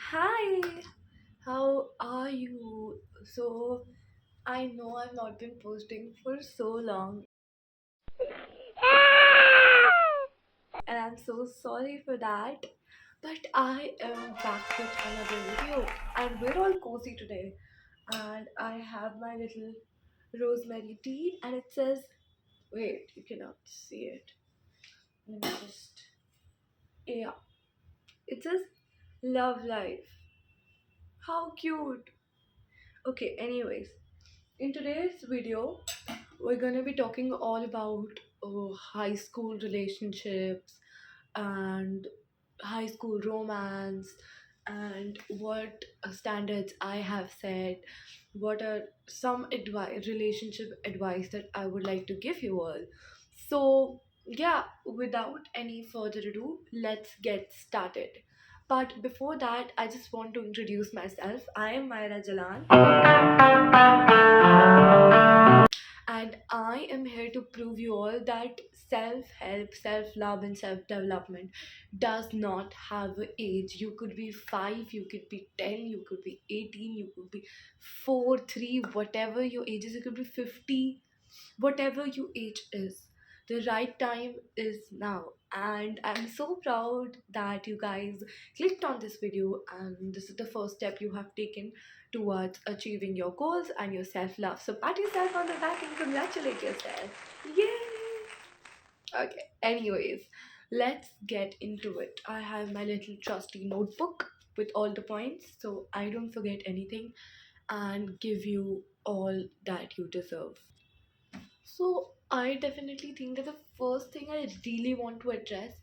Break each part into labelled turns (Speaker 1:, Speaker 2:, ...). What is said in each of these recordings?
Speaker 1: Hi, how are you? So, I know I've not been posting for so long, and I'm so sorry for that. But I am back with another video, and we're all cozy today. And I have my little rosemary tea, and it says, wait, you cannot see it. Let me just, yeah, it says love life. How cute. Okay, anyways, in today's video, we're gonna be talking all about high school relationships and high school romance and what standards I have set. What are some advice, relationship advice that I would like to give you all. So yeah, without any further ado, let's get started. But before that, I just want to introduce myself. I am Myra Jalan, and I am here to prove you all that self help, self love, and self development does not have an age. You could be 5, you could be 10, you could be 18, you could be 4, 3, whatever your age is, you could be 50, whatever your age is. The right time is now, and I'm so proud that you guys clicked on this video, and this is the first step you have taken towards achieving your goals and your self-love. So pat yourself on the back and congratulate yourself. Yay! Okay, anyways, let's get into it. I have my little trusty notebook with all the points so I don't forget anything and give you all that you deserve. So I definitely think that the first thing I really want to address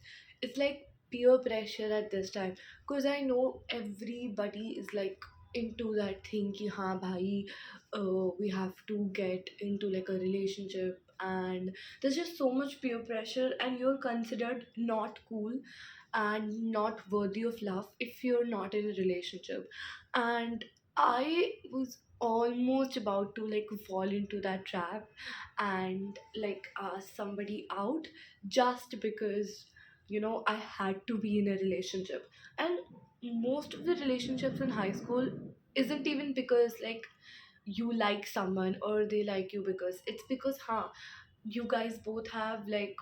Speaker 1: is like peer pressure at this time, because I know everybody is like into that thing ki haan bhai, we have to get into like a relationship, and there's just so much peer pressure and you're considered not cool and not worthy of love if you're not in a relationship. And I was almost about to like fall into that trap and like ask somebody out just because I had to be in a relationship. And most of the relationships in high school isn't even because like you like someone or they like you, because it's because you guys both have like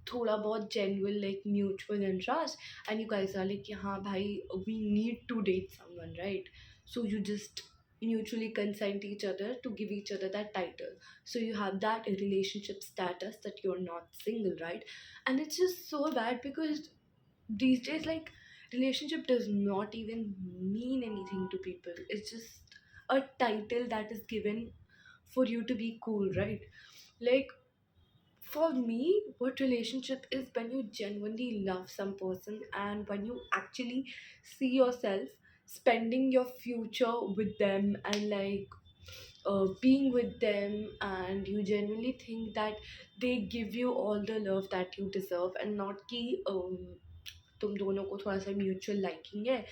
Speaker 1: थोड़ा बहुत genuine like mutual interest, and you guys are like कि हाँ भाई, we need to date someone, right? So you just mutually consent each other to give each other that title, so you have that relationship status that you're not single, right? And it's just so bad because these days like relationship does not even mean anything to people. It's just a title that is given for you to be cool, right? Like, for me, what relationship is when you genuinely love some person and when you actually see yourself spending your future with them and like being with them, and you genuinely think that they give you all the love that you deserve, and not कि तुम दोनों को थोड़ा सा mutual liking है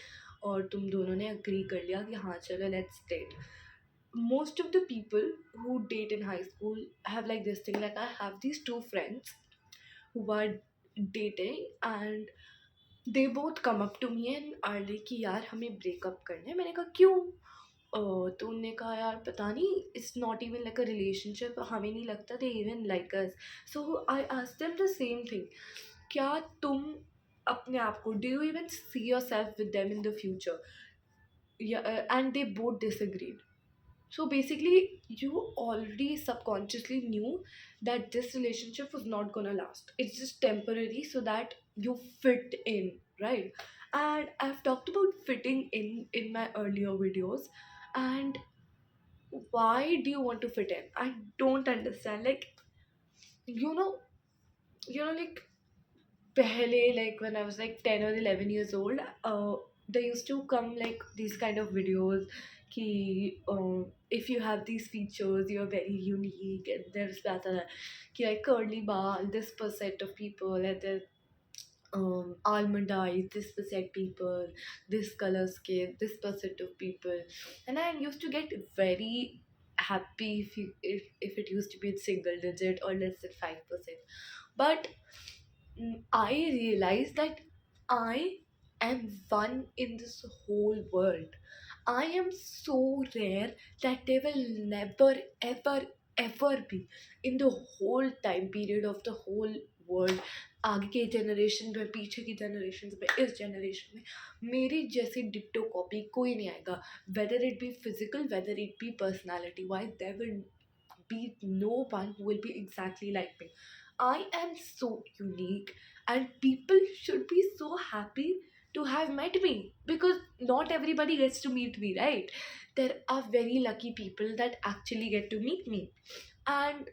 Speaker 1: और तुम दोनों ने अग्री कर लिया कि हाँ चलो let's date. Most of the people who date in high school have like this thing. Like, I have these two friends who are dating, and they both come up to me and are like कि यार हमें breakup करना है. मैंने कहा क्यों? तो उनने कहा यार पता नहीं, it's not even like a relationship, हमें नहीं लगता they even like us. So I asked them the same thing. क्या तुम अपने आप को, do you even see your self with them in the future? And they both disagreed. So basically, you already subconsciously knew that this relationship was not gonna last. It's just temporary so that you fit in, right? And I've talked about fitting in my earlier videos. And why do you want to fit in? I don't understand. Like, you know, like pehle, like when I was like 10 or 11 years old, there used to come like these kind of videos ki, if you have these features you're very unique, and there's that ki like curly ball this percent of people, and then almond eyes this percent people, this color skin this percent of people. And I used to get very happy if it used to be in single digit or less than 5%. But I realized that I am one in this whole world. I am so rare that there will never, ever, ever be in the whole time period of the whole world, आगे के generation में, पीछे की generation में, इस generation में, मेरी जैसी डिट्टो कॉपी कोई नहीं आएगा. Whether it be physical, whether it be personality, why there will be no one who will be exactly like me. I am so unique, and people should be so happy to have met me, because not everybody gets to meet me, right? There are very lucky people that actually get to meet me. And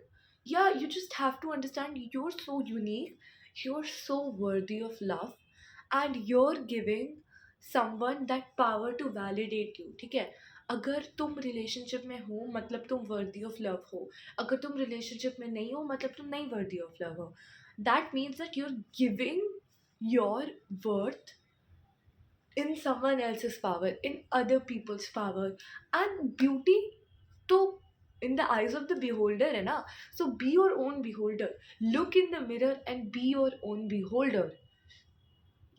Speaker 1: yeah, you just have to understand you're so unique, you're so worthy of love, and you're giving someone that power to validate you. ठीक है, अगर तुम relationship में हो मतलब तुम वर्दी of love हो, अगर तुम रिलेशनशिप में नहीं हो मतलब तुम नहीं वर्दी ऑफ लव हो. That means that you are giving your worth in someone else's power, in other people's power. And beauty to in the eyes of the beholder hai na. So be your own beholder. Look in the mirror and be your own beholder.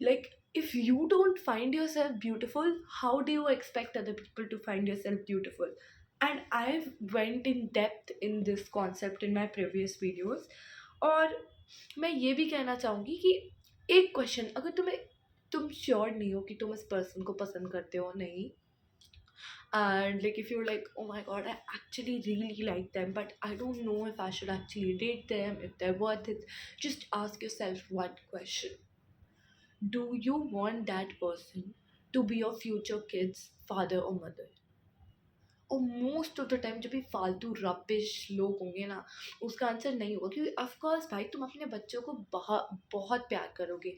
Speaker 1: Like, if you don't find yourself beautiful, how do you expect other people to find yourself beautiful? And I've went in depth in this concept in my previous videos. और मैं ये भी कहना चाहूँगी कि एक question, अगर तुम श्योर नहीं हो कि तुम इस पर्सन को पसंद करते हो नहीं, and like if you're like, oh my god, I actually really like them but I don't know if I should actually date them, if they're worth it, just ask yourself one question: do you want that person to be your future kid's father or mother? और most of the time जब भी फालतू rubbish लोग होंगे ना, उसका answer नहीं होगा, क्योंकि ऑफकोर्स भाई तुम अपने बच्चों को बहुत बहुत प्यार करोगे,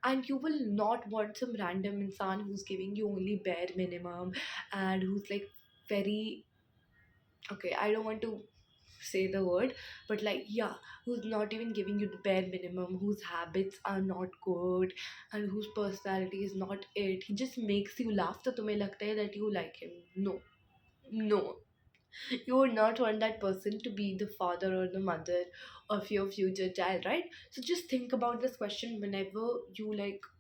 Speaker 1: and you will not want some random इंसान who is giving you only bare minimum and who is like very, okay, I don't want to say the word, but like, yeah, who's not even giving you the bare minimum, whose habits are not good, and whose personality is not it. He just makes you laugh, so तुम्हें लगता है that you like him. No, no, you would not want that person to be the father or the mother of your future child, right? So just think about this question whenever you like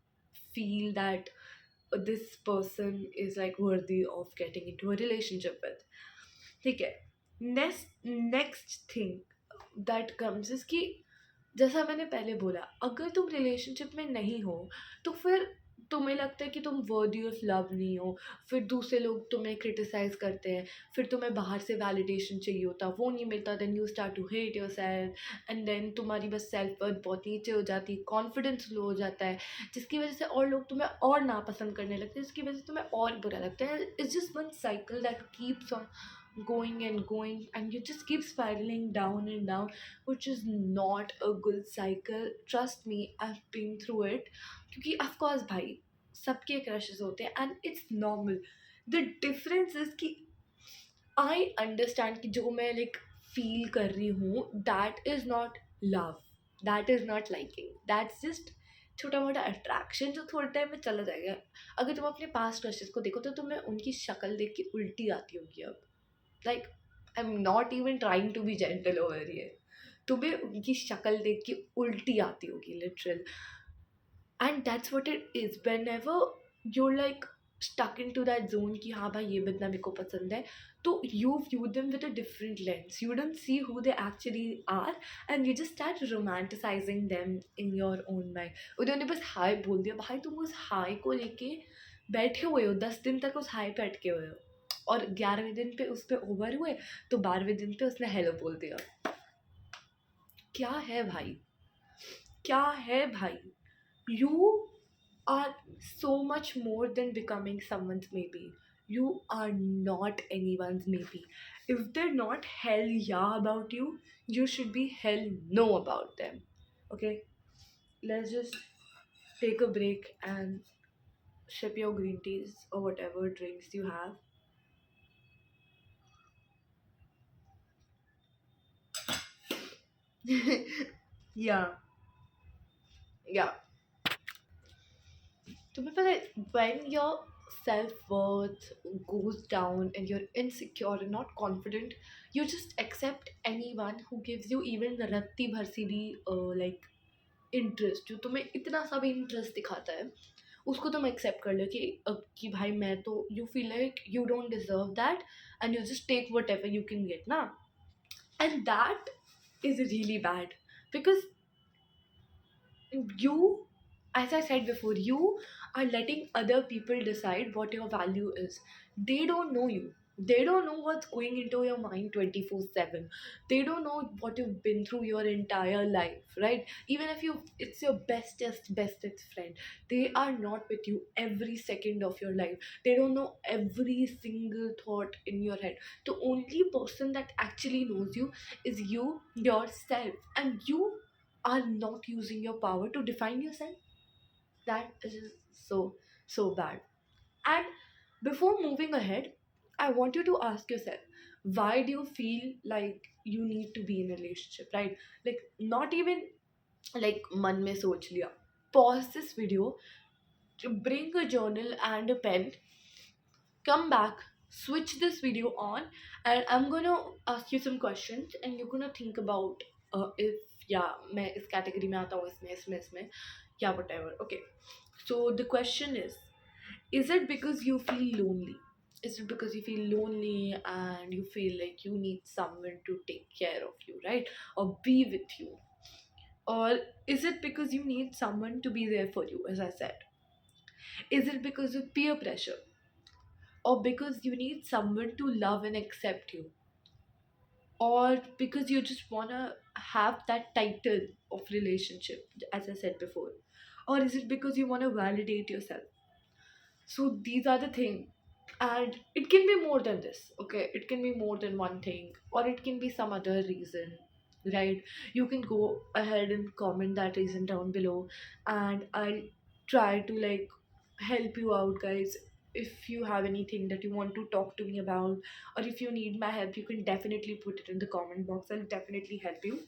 Speaker 1: feel that this person is like worthy of getting into a relationship with. ठीक है. Next thing that comes is कि जैसा मैंने पहले बोला, अगर तुम relationship में नहीं हो तो फिर तुम्हें लगता है कि तुम वर्दी ऑफ लव नहीं हो, फिर दूसरे लोग तुम्हें क्रिटिसाइज करते हैं, फिर तुम्हें बाहर से वैलिडेशन चाहिए होता, वो नहीं मिलता, then you start to hate yourself, and then तुम्हारी बस सेल्फ वर्थ बहुत नीचे हो जाती है, कॉन्फिडेंस लो हो जाता है, जिसकी वजह से और लोग तुम्हें और नापसंद करने लगते हैं, जिसकी वजह से तुम्हें और बुरा लगता है. It's just one cycle that keeps on going and you just keep spiraling down and down, which is not a good cycle. Trust me, I've been through it. क्योंकि of course भाई सबके क्रशेस होते हैं and it's normal. The difference is कि I understand कि जो मैं like feel कर रही हूँ, that is not love, that is not liking, that's just छोटा मोटा अट्रैक्शन जो थोड़े टाइम में चला जाएगा. अगर तुम अपने पास्ट क्रशेस को देखो तो तुम्हें उनकी शक्ल देख के उल्टी आती होगी अब. Like, I'm not even trying to be gentle over here. तुम्हें उनकी शक्ल देख के उल्टी आती होगी literal. And that's what it is. Whenever you're like stuck into that zone कि हाँ भाई ये बंदा मेरे को पसंद है, तो you view them with a different lens. You don't see who they actually are and you just start romanticizing them in your own mind. उन्होंने बस हाय बोल दिया, भाई तुम उस हाय को लेके बैठे हुए हो, 10 दिन तक उस हाय पे अटके हुए हो, और 11वें दिन पे उस पर ओवर हुए तो 12वें दिन पे उसने हेलो बोल दिया. क्या है भाई, क्या है भाई? You are so much more than becoming someone's maybe. You are not anyone's maybe. If they're not hell yeah about you, you should be hell no about them. Okay, let's just take a break and sip your green teas or whatever drinks you have. Yeah, yeah. तुम्हें पता है, when your self-worth goes down and you're insecure and not confident, you just accept anyone who gives you even रत्ती भर सी भी like interest, जो तुम्हें इतना सा भी interest दिखाता है, उसको तुम एक्सेप्ट कर लो कि कि भाई मैं तो, you feel like you don't deserve that and you just take whatever you can get ना. And that is really bad because you, as I said before, you are letting other people decide what your value is. They don't know you. They don't know what's going into your mind 24/7. They don't know what you've been through your entire life, right? Even if it's your bestest friend, they are not with you every second of your life. They don't know every single thought in your head. The only person that actually knows you is you yourself, and you are not using your power to define yourself. That is so bad. And before moving ahead, I want you to ask yourself, why do you feel like you need to be in a relationship, right? Like, not even like man mein soch liya. Pause this video, bring a journal and a pen, come back, switch this video on, and I'm gonna ask you some questions and you're gonna think about if yeah मैं इस category में आता हूँ, इसमें yeah, whatever. Okay, so the question is it because you feel lonely? Is it because you feel lonely and you feel like you need someone to take care of you, right, or be with you? Or is it because you need someone to be there for you, as I said? Is it because of peer pressure, or because you need someone to love and accept you, or because you just want to have that title of relationship, as I said before? Or is it because you want to validate yourself? So these are the things, and it can be more than this. Okay, it can be more than one thing, or it can be some other reason, right? You can go ahead and comment that reason down below, and I'll try to like help you out, guys. If you have anything that you want to talk to me about, or if you need my help, you can definitely put it in the comment box. I'll definitely help you.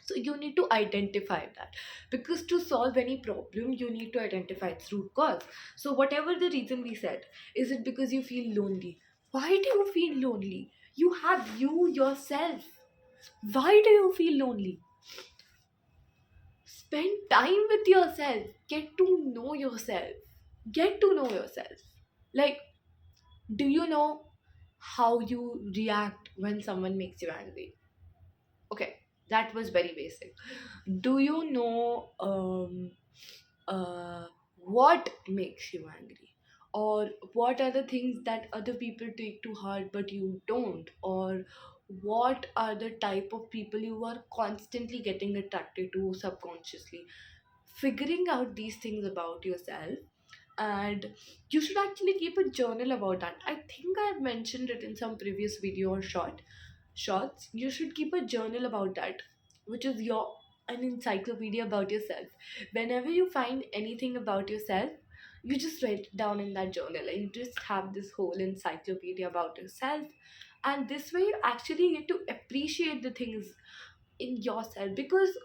Speaker 1: So you need to identify that, because to solve any problem you need to identify its root cause. So whatever the reason we said, is it because you feel lonely? Why do you feel lonely? You have you yourself. Why do you feel lonely? Spend time with yourself. Get to know yourself. Get to know yourself. Like, do you know how you react when someone makes you angry? Okay, that was very basic. Do you know what makes you angry? Or what are the things that other people take to heart but you don't? Or what are the type of people you are constantly getting attracted to subconsciously? Figuring out these things about yourself, and you should actually keep a journal about that. I think I've mentioned it in some previous video or shorts. You should keep a journal about that, which is your an encyclopedia about yourself. Whenever you find anything about yourself, you just write it down in that journal, and you just have this whole encyclopedia about yourself. And this way you actually get to appreciate the things in yourself, because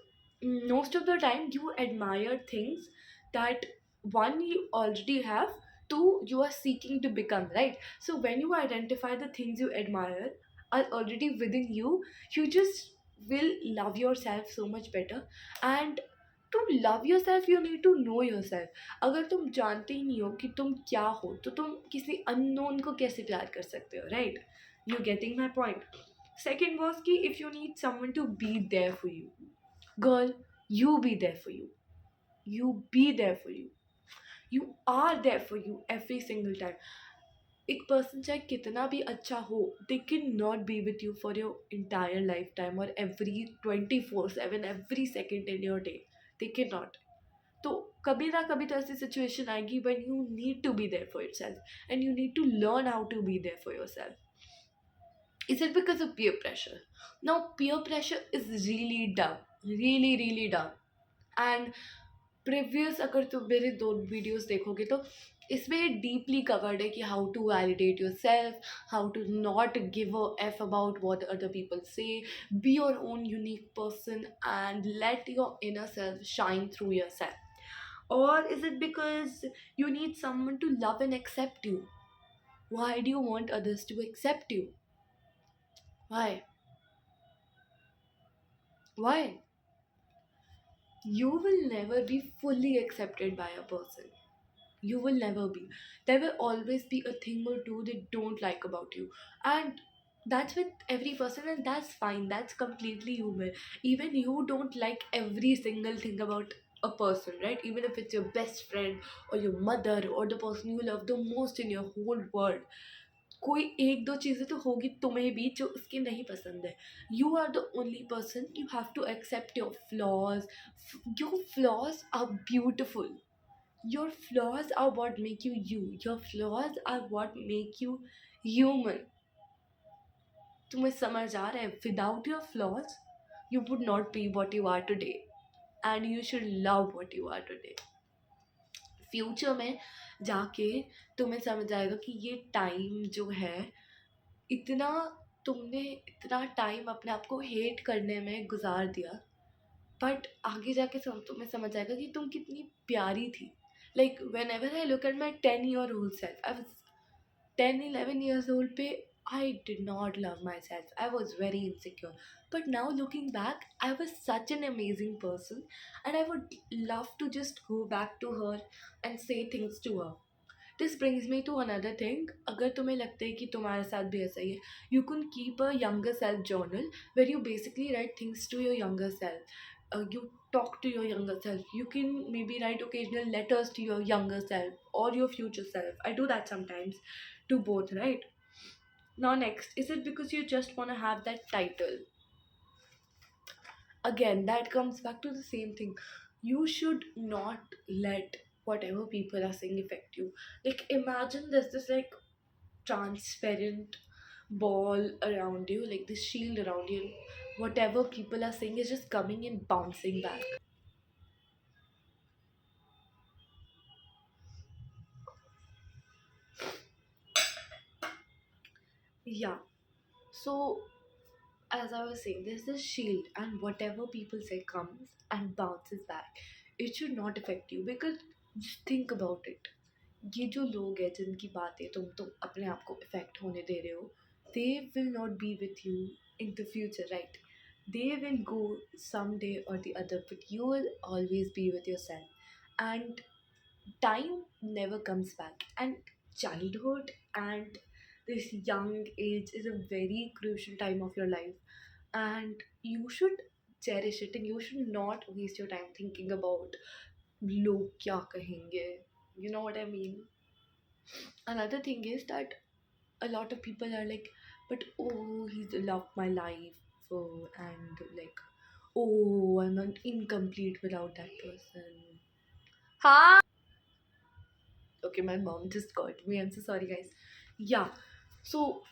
Speaker 1: most of the time you admire things that, one, you already have, two, you are seeking to become, right? So when you identify the things you admire are already within you, you just will love yourself so much better. And to love yourself you need to know yourself. अगर तुम जानते ही नहीं हो कि तुम क्या हो, तो तुम किसी अननोन को कैसे प्यार कर सकते हो, right? You getting my point? Second was ki, if you need someone to be there for you, girl, you be there for you. You be there for you. You are there for you every single time. एक person चाहे कितना भी अच्छा हो, they can not be with you for your entire life time और every 24/7 every second in your day. They can not. तो कभी ना कभी तो ऐसी सिचुएशन आएगी when you need to be there for yourself, and you need to learn how to be there for yourself. Is it because of peer pressure? Now, peer pressure is really dumb. Really, really dumb. And previous अगर तुम मेरे दो videos देखोगे तो इसमें deeply covered है कि how to validate yourself, how to not give a F about what other people say, be your own unique person and let your inner self shine through yourself. Or is it because you need someone to love and accept you? Why do you want others to accept you? Why? Why? You will never be fully accepted by a person. You will never be. There will always be a thing or two they don't like about you. And that's with every person, and that's fine. That's completely human. Even you don't like every single thing about a person, right? Even if it's your best friend or your mother or the person you love the most in your whole world, कोई एक दो चीज़ें तो होगी तुम्हें भी जो उसके नहीं पसंद है. You are the only person. You have to accept your flaws. Your flaws are beautiful. Your flaws are what make you you. Your flaws are what make you human. तुम्हें समझ आ रहा है? Without your flaws, you would not be what you are today. And you should love what you are today. Future में जाके तुम्हें समझ आएगा कि ये टाइम जो है, इतना तुमने इतना टाइम अपने आप को हेट करने में गुजार दिया, बट आगे जाके तुम्हें समझ आएगा कि तुम कितनी प्यारी थी. Like when ever I look at my 10 year old self, I was 10, 11 years old पे I did not love myself. I was very insecure. But now looking back, I was such an amazing person, and I would love to just go back to her and say things to her. This brings me to another thing. अगर तुम्हें लगता है कि तुम्हारे साथ भी ऐसा ही है, you can keep a younger self journal where you basically write things to your younger self. You talk to your younger self. You can maybe write occasional letters to your younger self or your future self. I do that sometimes to both, right? Now, next, is it because you just want to have that title? Again, that comes back to the same thing. You should not let whatever people are saying affect you. Like, imagine there's this like transparent ball around you, like this shield around you. And whatever people are saying is just coming and bouncing back. Yeah. So, as I was saying, there's this shield, and whatever people say comes and bounces back. It should not affect you because just think about it. ये जो लोग हैं जिनकी बातें तुम अपने आप को इफेक्ट होने दे रहे हो, they will not be with you in the future, right? They will go someday or the other, but you will always be with yourself. And time never comes back. And childhood and this young age is a very crucial time of your life, and you should cherish it, and you should not waste your time thinking about log kya kahenge. You know what I mean? Another thing is that a lot of people are like, but oh, he's loved my life, and like, oh, I'm not incomplete without that person. Ha! Okay, my mom just called me. I'm so sorry, guys. Yeah, so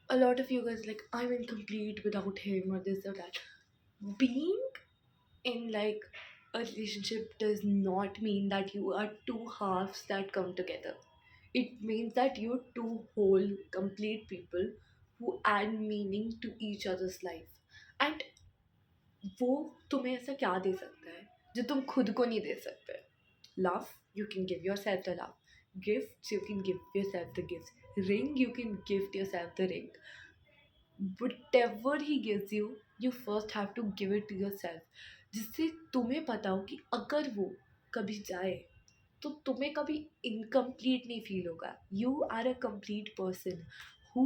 Speaker 1: a lot of you guys like, I'm incomplete without him or this or that. Being in like a relationship does not mean that you are two halves that come together. It means that you're two whole, complete people who add meaning to each other's life. And वो तुम्हें ऐसा क्या दे सकता है जो तुम खुद को नहीं दे सकते? Love, you can give yourself the love. Gifts, you can give yourself the gifts. Ring, you can gift yourself the ring. Whatever he gives you, you first have to give it to yourself. जिससे तुम्हें पता हो कि अगर वो कभी जाए तो तुम्हें कभी इनकम्प्लीट नहीं फील होगा. You are a complete person who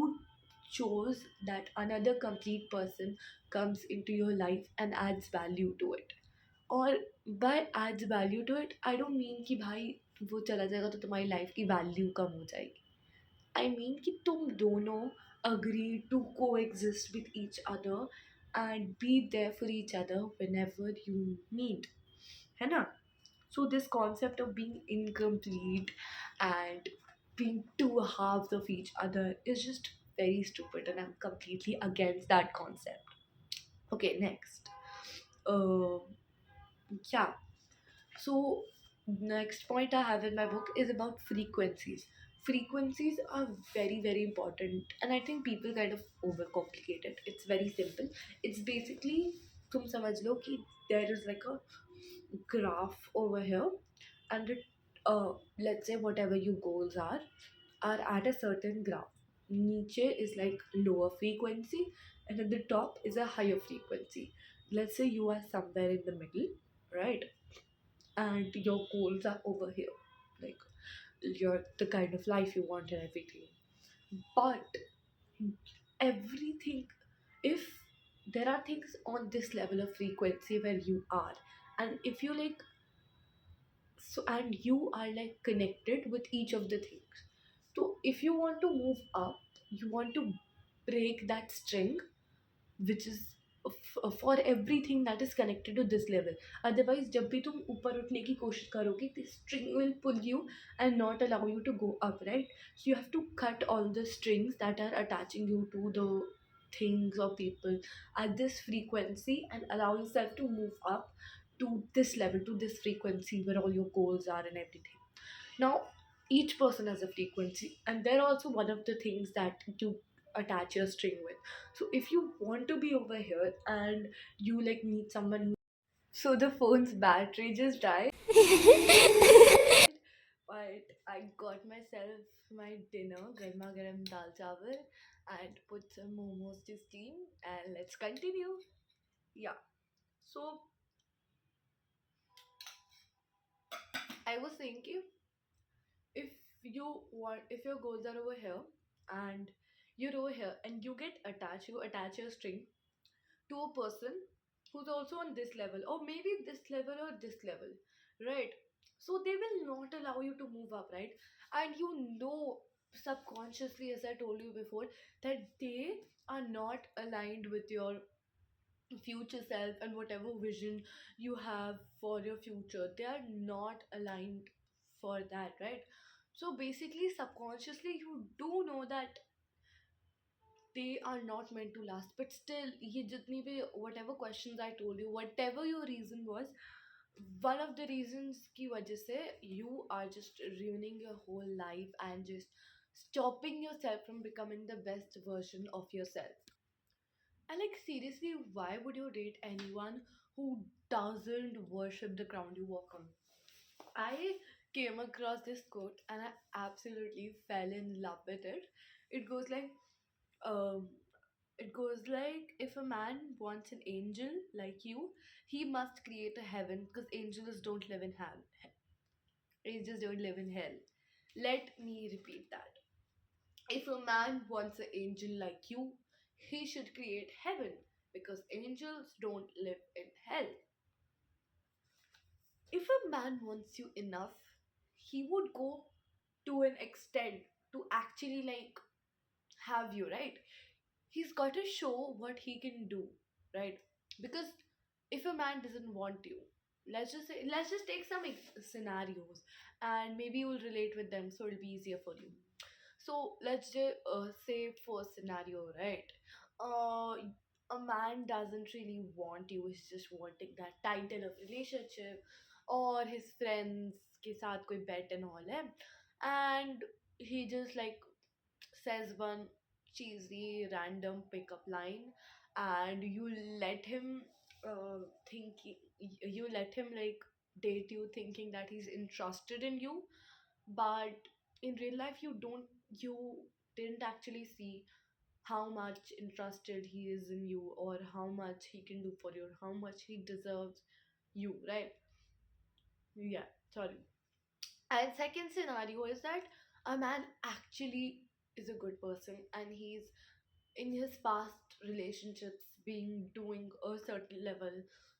Speaker 1: chose that another complete person comes into your life and adds value to it. और by adds value to it, I don't mean कि भाई वो चला जाएगा तो तुम्हारी लाइफ की वैल्यू कम हो जाएगी. I mean कि तुम दोनों agree to coexist with each other and be there for each other whenever you need. है ना? So this concept of being incomplete and being two halves of each other is just very stupid, and I'm completely against that concept. Okay, next. Uh, yeah. So, next point I have in my book is about frequencies. Frequencies are very, very important, and I think people kind of overcomplicate it. It's very simple. It's basically, तुम समझ लो कि there is like a graph over here, and let's say whatever your goals are at a certain graph. Niche is like lower frequency, and at the top is a higher frequency. Let's say you are somewhere in the middle, right? And your goals are over here. Like, your the kind of life you want and everything. But everything, if there are things on this level of frequency where you are, and if you like, so and you are like connected with each of the things, so if you want to move up, you want to break that string which is for everything that is connected to this level. Otherwise जब भी तुम ऊपर उठने की कोशिश करोगे, the string will pull you and not allow you to go up, right? So you have to cut all the strings that are attaching you to the things or people at this frequency and allow yourself to move up to this level, to this frequency where all your goals are and everything. Now, each person has a frequency, and they're also one of the things that you attach your string with. So, if you want to be over here and you like need someone who, so the phone's battery just died, but I got myself my dinner, garma garam dal chawal, and put some momos to steam, and let's continue. Yeah. So I was thinking, if if your goals are over here and you're over here and you get attached, you attach your string to a person who's also on this level or maybe this level or this level, right? So they will not allow you to move up, right? And you know, subconsciously, as I told you before, that they are not aligned with your future self and whatever vision you have for your future, they are not aligned for that, right? So basically, subconsciously, you do know that they are not meant to last, but still, ye jitni bhi whatever questions I told you, whatever your reason was, one of the reasons ki wajah se you are just ruining your whole life and just stopping yourself from becoming the best version of yourself. And like seriously, why would you date anyone who doesn't worship the ground you walk on? I came across this quote and I absolutely fell in love with it. It goes like, um, if a man wants an angel like you, he must create a heaven because angels don't live in hell. Angels don't live in hell. Let me repeat that. If a man wants an angel like you, he should create heaven because angels don't live in hell. If a man wants you enough, he would go to an extent to actually like have you, right? He's got to show what he can do, right? Because if a man doesn't want you, let's just take some scenarios and maybe you'll relate with them so it'll be easier for you. So let's just say for scenario, right? Uh, a man doesn't really want you. He's just wanting that title of relationship, or his friends के साथ कोई bet and all है, and he just like says one cheesy random pickup line, and you let him think you let him like date you thinking that he's interested in you, but in real life you didn't actually see how much interested he is in you or how much he can do for you or how much he deserves you, right? Yeah, sorry. And second scenario is that a man actually is a good person and he's in his past relationships being doing a certain level,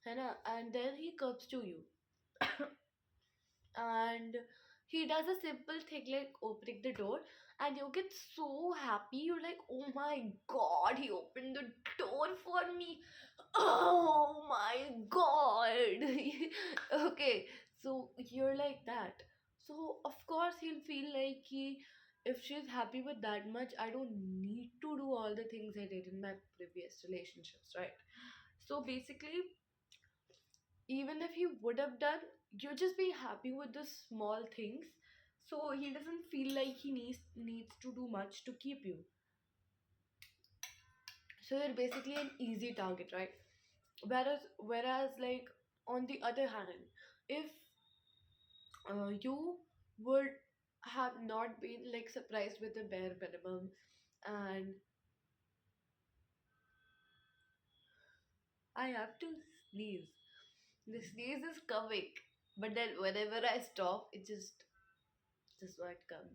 Speaker 1: है ना? And then he comes to you and he does a simple thing like opening the door, and you get so happy. You're like, oh my god, he opened the door for me. Oh my god. Okay, so you're like that. So of course he'll feel like if she's happy with that much, I don't need to do all the things I did in my previous relationships, right? So basically, even if he would have done, you just be happy with the small things, so he doesn't feel like he needs to do much to keep you. So you're basically an easy target, right? Whereas like on the other hand, if you would have not been like surprised with the bare minimum, and I have to sneeze. The sneeze is coming, but then whenever I stop, it just this word come.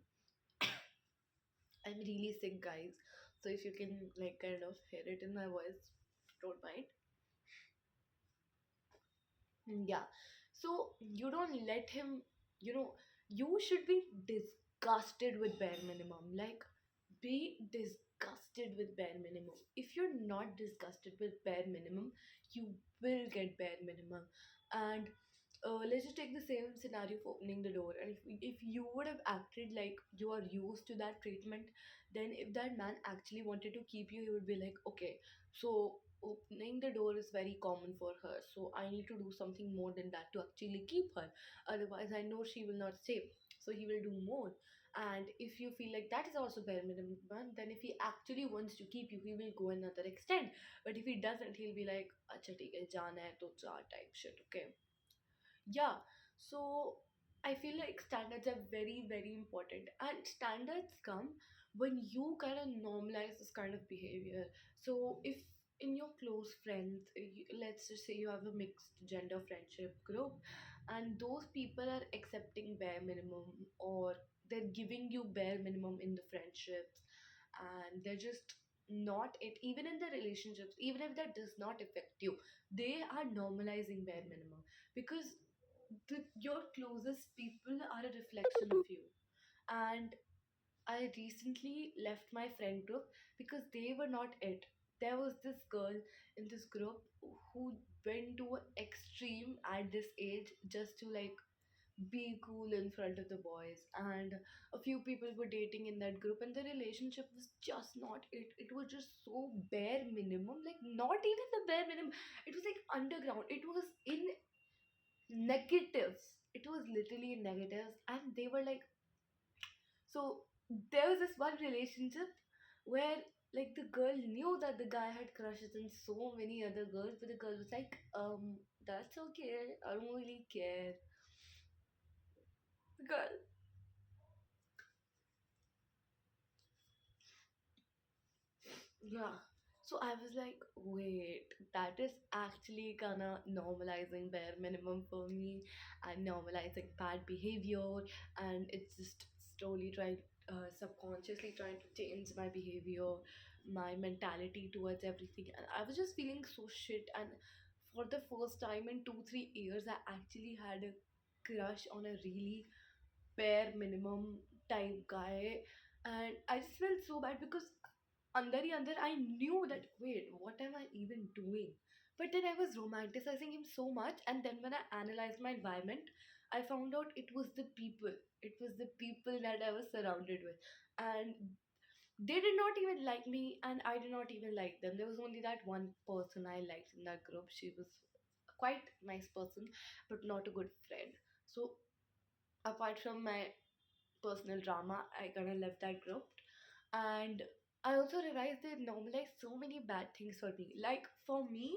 Speaker 1: I'm really sick, guys. So if you can like kind of hear it in my voice, don't mind. Yeah. So you don't let him, you know, you should be disgusted with bare minimum. Like, be disgusted with bare minimum. If you're not disgusted with bare minimum, you will get bare minimum. And let's just take the same scenario for opening the door. And if you would have acted like you are used to that treatment, then if that man actually wanted to keep you, he would be like, okay, so opening the door is very common for her. So I need to do something more than that to actually keep her. Otherwise, I know she will not stay. So he will do more. And if you feel like that is also bare minimum, then if he actually wants to keep you, he will go another extent. But if he doesn't, he'll be like, अच्छा ठीक है जाना है तो जा type shit. Okay. Yeah. So I feel like standards are very, very important, and standards come when you kind of normalize this kind of behavior. So if in your close friends, let's just say you have a mixed gender friendship group, and those people are accepting bare minimum, or they're giving you bare minimum in the friendships, and they're just not it even in the relationships, even if that does not affect you, they are normalizing bare minimum, because your closest people are a reflection of you. And I recently left my friend group because they were not it. There was this girl in this group who went to an extreme at this age just to like be cool in front of the boys, and a few people were dating in that group, and the relationship was just not it. It was just so bare minimum, like not even the bare minimum. It was like underground. It was in negatives. It was literally in negatives, and they were like, so there was this one relationship where like the girl knew that the guy had crushes on so many other girls, but the girl was like, that's okay, I don't really care. The girl, yeah. So I was like, wait, that is actually kinda normalizing bare minimum for me, and normalizing bad behavior, and it's just slowly trying, subconsciously trying to change my behavior, my mentality towards everything. And I was just feeling so shit. And for the first time in 2 3 years, I actually had a crush on a really bare minimum type guy. And I just felt so bad because under the under I knew that, wait, what am I even doing? But then I was romanticizing him so much, and then when I analyzed my environment, I found out it was the people. It was the people that I was surrounded with. And they did not even like me, and I did not even like them. There was only that one person I liked in that group. She was a quite nice person, but not a good friend. So apart from my personal drama, I kind of left that group. And I also realized they normalize so many bad things for me. Like for me,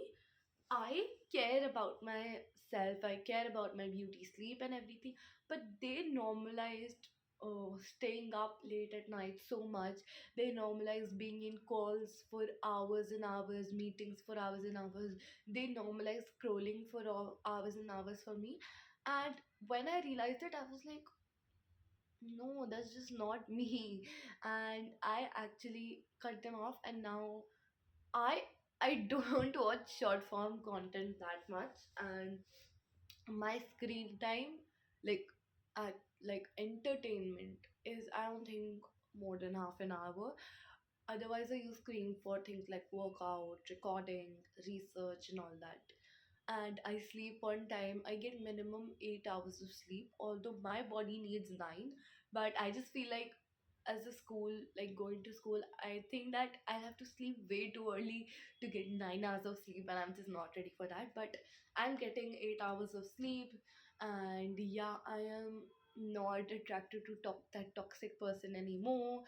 Speaker 1: I care about myself, I care about my beauty, sleep, and everything, but they normalized staying up late at night so much. They normalized being in calls for hours and hours, meetings for hours and hours. They normalized scrolling for hours and hours for me. And when I realized it, I was like, no, that's just not me. And I actually cut them off, and now I I don't watch short form content that much, and my screen time, like at like entertainment, is I don't think more than half an hour. Otherwise, I use screen for things like workout, recording, research, and all that. And I sleep on time. I get minimum 8 hours of sleep, although my body needs nine. But I just feel like as a school, like going to school, I think that I have to sleep way too early to get 9 hours of sleep, and I'm just not ready for that. But I'm getting 8 hours of sleep, and yeah, I am not attracted to that toxic person anymore,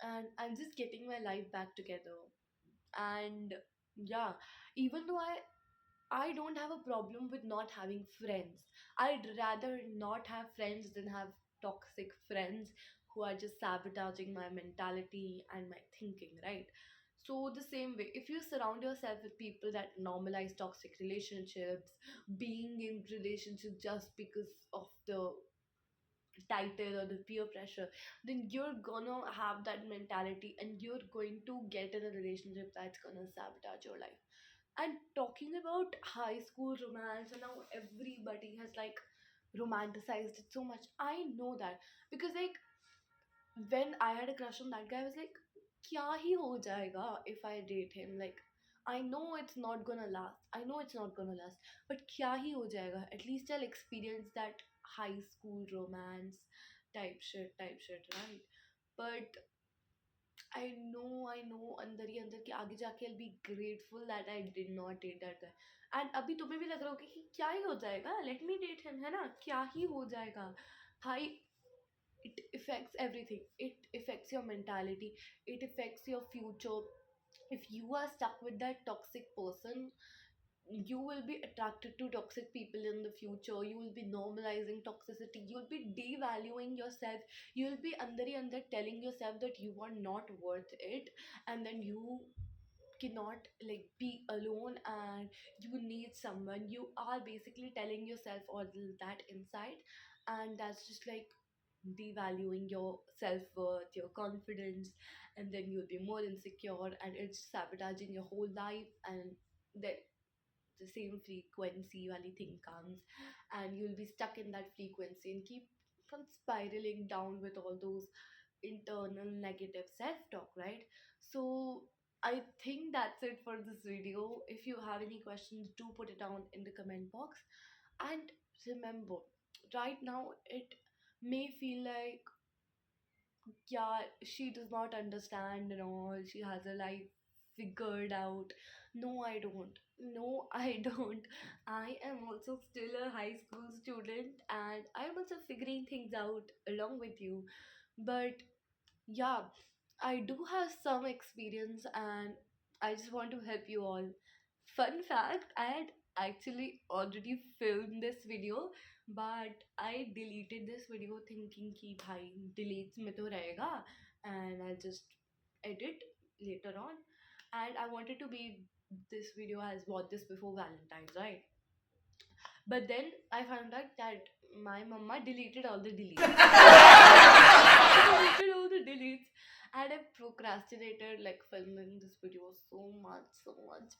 Speaker 1: and I'm just getting my life back together. And yeah, even though I don't have a problem with not having friends. I'd rather not have friends than have toxic friends who are just sabotaging my mentality and my thinking, right? So, the same way, if you surround yourself with people that normalize toxic relationships, being in relationships just because of the title or the peer pressure, then you're gonna have that mentality and you're going to get in a relationship that's gonna sabotage your life. And talking about high school romance, and now everybody has like romanticized it so much. I know that because like when I had a crush on that guy, I was like, क्या ही हो जाएगा if I date him? Like, I know it's not gonna last. I know it's not gonna last. But क्या ही हो जाएगा? At least I'll experience that high school romance type shit, right? But I know अंदर ही अंदर कि आगे जाके I'll be grateful that I did not date that guy. And अभी तुम्हें भी लग रहा होगा कि क्या ही हो जाएगा? Let me date him, है ना? क्या ही हो जाएगा? भाई, it affects everything. It affects your mentality, it affects your future. If you are stuck with that toxic person, you will be attracted to toxic people in the future. You will be normalizing toxicity, you'll be devaluing yourself, you'll be under under telling yourself that you are not worth it, and then you cannot like be alone and you need someone. You are basically telling yourself all that inside, and that's just like devaluing your self-worth, your confidence, and then you'll be more insecure and it's sabotaging your whole life. And then the same frequency wali thing comes, and you'll be stuck in that frequency and keep on spiraling down with all those internal negative self-talk, right? So I think that's it for this video. If you have any questions, do put it down in the comment box. And remember, right now it may feel like, yeah, she does not understand and all, she has her life figured out. No, I don't. No, I don't. I am also still a high school student and I am also figuring things out along with you. But yeah, I do have some experience and I just want to help you all. Fun fact, I had actually already filmed this video, but I deleted this video thinking कि भाई deletes में तो रहेगा and I'll just edit later on. And I wanted to be this video has bought this before Valentine's, right? But then I found out that my mama deleted all the deletes. Deleted all the deletes. And I procrastinated like filming this video so much.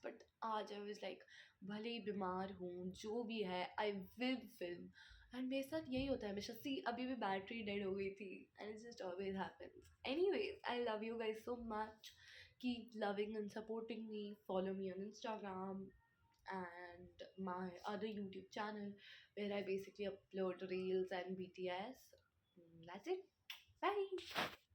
Speaker 1: But आज I was like, भले ही बीमार हूँ, जो भी है, I will film. And मेरे साथ यही होता है हमेशा. See, अभी भी बैटरी डेड हो गई थी. And it just always happens. Anyways, I love you guys so much. Keep loving and supporting me. Follow me on Instagram and my other YouTube channel where I basically upload reels and BTS. That's it. Bye.